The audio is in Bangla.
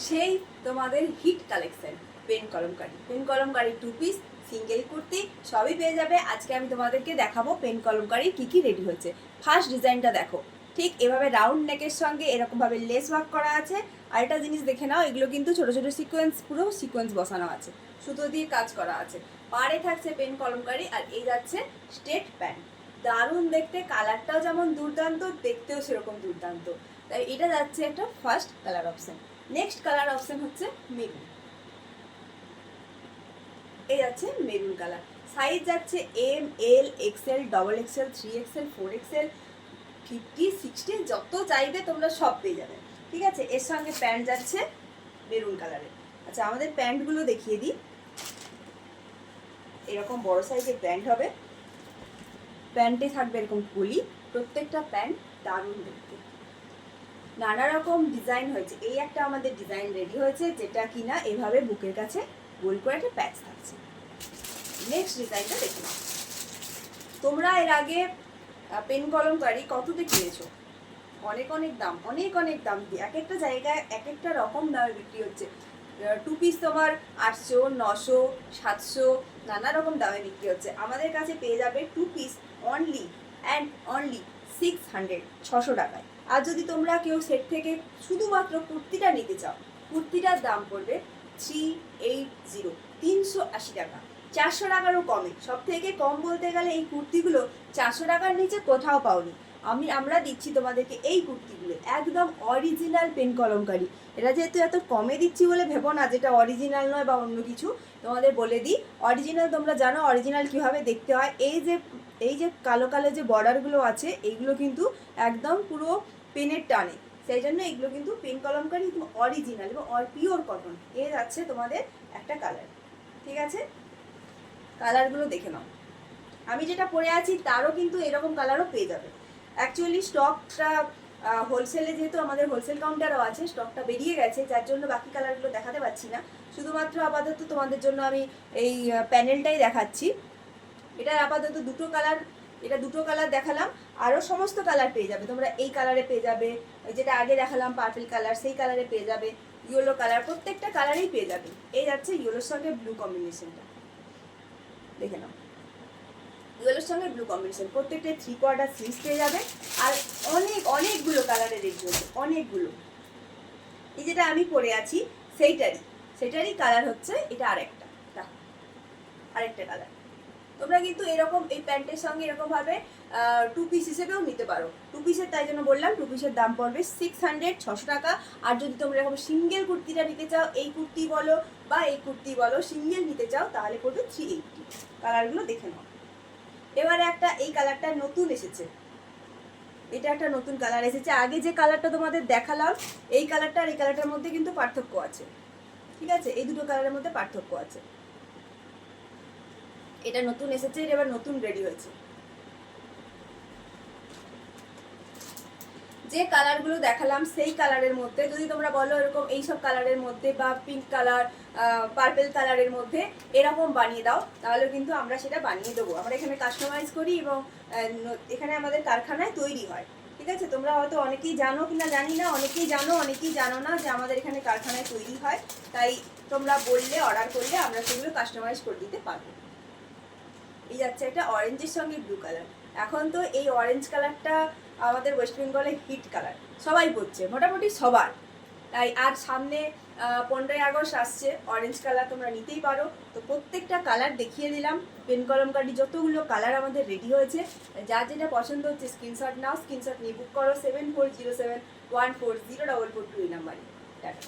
সেই তোমাদের hit collection pen kalamkari 2 piece single kurti সবই পেয়ে যাবে। আজকে আমি তোমাদেরকে দেখাবো পেন কলমকারি কি কি রেডি হয়েছে। ফার্স্ট ডিজাইনটা দেখো, ঠিক এভাবে রাউন্ড নেকের সঙ্গে এরকমভাবে লেস ওয়ার্ক করা আছে। আর একটা জিনিস দেখে নাও, এগুলো কিন্তু ছোট ছোট সিকোয়েন্স, পুরো সিকোয়েন্স বসানো আছে, সুতো দিয়ে কাজ করা আছে। পাড়ে থাকছে পেন কলমকারি, আর এই যাচ্ছে স্ট্রেট প্যান্ট। দারুণ দেখতে, কালারটাও যেমন দুর্দান্ত, দেখতেও সেরকম দুর্দান্ত। তাই এটা যাচ্ছে একটা first colour option. Next colour option হচ্ছে মেরুন। এই যাচ্ছে মেরুন কালার। সাইজ যাচ্ছে M, L, XL, double XL, 3XL, 4XL, 50, 60 যত চাইবে তোমরা সব পেয়ে যাবে। ঠিক আছে, এর সঙ্গে প্যান্ট যাচ্ছে মেরুন কালারের। আচ্ছা, আমাদের প্যান্টগুলো দেখিয়ে দিই। এরকম বড় সাইজের প্যান্ট হবে, প্যান্টে থাকবে এরকম কলি। প্রত্যেকটা প্যান্ট দারুণ দেখতে, নানা রকম ডিজাইন হয়েছে। এই একটা আমাদের ডিজাইন রেডি হয়েছে, যেটা কিনা এভাবে বুকের কাছে গোল করে একটা প্যাচ থাকছে। নেক্সট ডিজাইনটা দেখে নাও। তোমরা এর আগে পেন কলমকারি কততে কিনেছো? অনেক অনেক দাম, অনেক অনেক দাম দিয়ে এক একটা জায়গায় এক একটা রকম দামে বিক্রি হচ্ছে। 2 পিস তোমার 800, 900, 700 নানা রকম দামে বিক্রি হচ্ছে। আমাদের কাছে পেয়ে যাবে 2 পিস অনলি অ্যান্ড অনলি 600, 600 টাকায়। আর যদি তোমরা কেউ সেট থেকে শুধুমাত্র কুর্তিটা নিতে চাও, কুর্তিটার দাম পড়বে 380, 380 টাকা। 400 টাকারও কমে। সব থেকে কম বলতে গেলে এই কুর্তিগুলো 400 টাকার নিচে কোথাও পাওনি। আমরা দিচ্ছি তোমাদেরকে এই কুর্তিগুলো একদম অরিজিনাল পেন কলমকারি। এটা যেহেতু এত কমে দিচ্ছি বলে ভেবো না যেটা অরিজিনাল নয় বা অন্য কিছু। তোমাদের বলে দিই, অরিজিনাল তোমরা জানো অরিজিনাল কীভাবে দেখতে হয়। এই যে কালো কালো যে বর্ডারগুলো আছে, এইগুলো কিন্তু একদম পুরো পেনের টানে। সেই জন্য এগুলো কিন্তু পেন কলমকারি অরিজিনাল এবং পিওর কটন। এর আছে তোমাদের একটা কালার। ঠিক আছে, কালারগুলো দেখে নাও। আমি যেটা পরে আছি তারও কিন্তু এরকম কালারও পেয়ে যাবে। অ্যাকচুয়ালি স্টকটা হোলসেলে, যেহেতু আমাদের হোলসেল কাউন্টারও আছে, স্টকটা বেরিয়ে গেছে, যার জন্য বাকি কালারগুলো দেখাতে পাচ্ছি না। শুধুমাত্র আপাতত তোমাদের জন্য আমি এই প্যানেলটাই দেখাচ্ছি। এটার আপাতত দুটো কালার, এটা দুটো কালার দেখালাম। আরও সমস্ত কালার পেয়ে যাবে তোমরা। এই কালারে পেয়ে যাবে, যেটা আগে দেখালাম পার্পল কালার, সেই কালারে পেয়ে যাবে, ইয়েলো কালার, প্রত্যেকটা কালারেই পেয়ে যাবে। এই যাচ্ছে ইয়েলোর সঙ্গে ব্লু কম্বিনেশনটা, দেখে নাও। ইয়েলোর সঙ্গে ব্লু কম্বিনেশন, প্রত্যেকটা 3/4 স্লিভস পেয়ে যাবে। আর অনেকগুলো কালারের রেডি হচ্ছে, অনেকগুলো। এই যেটা আমি পরে আছি সেটারই কালার হচ্ছে এটা। আরেকটা কালার। তোমরা কিন্তু এরকম এই প্যান্টের সঙ্গে এরকমভাবে 2 পিস হিসেবেও নিতে পারো। 2 পিসের, তাই জন্য বললাম 2 পিসের দাম পড়বে 600, 600 টাকা। আর যদি তোমরা এরকম সিঙ্গেল কুর্তিটা নিতে চাও, এই কুর্তি বলো বা এই কুর্তি বলো, সিঙ্গেল নিতে চাও, তাহলে পড়বে 380। কালারগুলো দেখে নাও। এবারে একটা এই কালারটা নতুন এসেছে, এটা একটা নতুন কালার এসেছে। আগে যে কালারটা তোমাদের দেখালাম, এই কালারটা আর এই কালারটার মধ্যে কিন্তু পার্থক্য আছে। ঠিক আছে, এই দুটো কালারের মধ্যে পার্থক্য আছে। এটা নতুন এসেছে, এটা এবার নতুন রেডি হয়েছে। যে কালারগুলো দেখালাম সেই কালারের মধ্যে যদি তোমরা বলো এরকম এইসব কালারের মধ্যে বা পিঙ্ক কালার, পার্পল কালারের মধ্যে এরকম বানিয়ে দাও, তাহলে কিন্তু আমরা সেটা বানিয়ে দেবো। আমরা এখানে কাস্টমাইজ করি এবং এখানে আমাদের কারখানায় তৈরি হয়। ঠিক আছে, তোমরা হয়তো অনেকেই জানো কিনা জানি না, অনেকেই জানো না যে আমাদের এখানে কারখানায় তৈরি হয়। তাই তোমরা বললে, অর্ডার করলে আমরা সেগুলো কাস্টমাইজ করে দিতে পারবো। এই যাচ্ছে একটা অরেঞ্জের সঙ্গে ব্লু কালার। এখন তো এই অরেঞ্জ কালারটা আমাদের ওয়েস্ট বেঙ্গলে হিট কালার, সবাই পরছে, মোটামুটি সবার। তাই আর সামনে 15ই আগস্ট আসছে, অরেঞ্জ কালার তোমরা নিতেই পারো। তো প্রত্যেকটা কালার দেখিয়ে দিলাম। পেন কলমকারি যতগুলো কালার আমাদের রেডি হয়েছে, যার যেটা পছন্দ হচ্ছে স্ক্রিনশট নাও, স্ক্রিনশট নিয়ে বুক করো 7407140442 এই নাম্বারে। টাটা।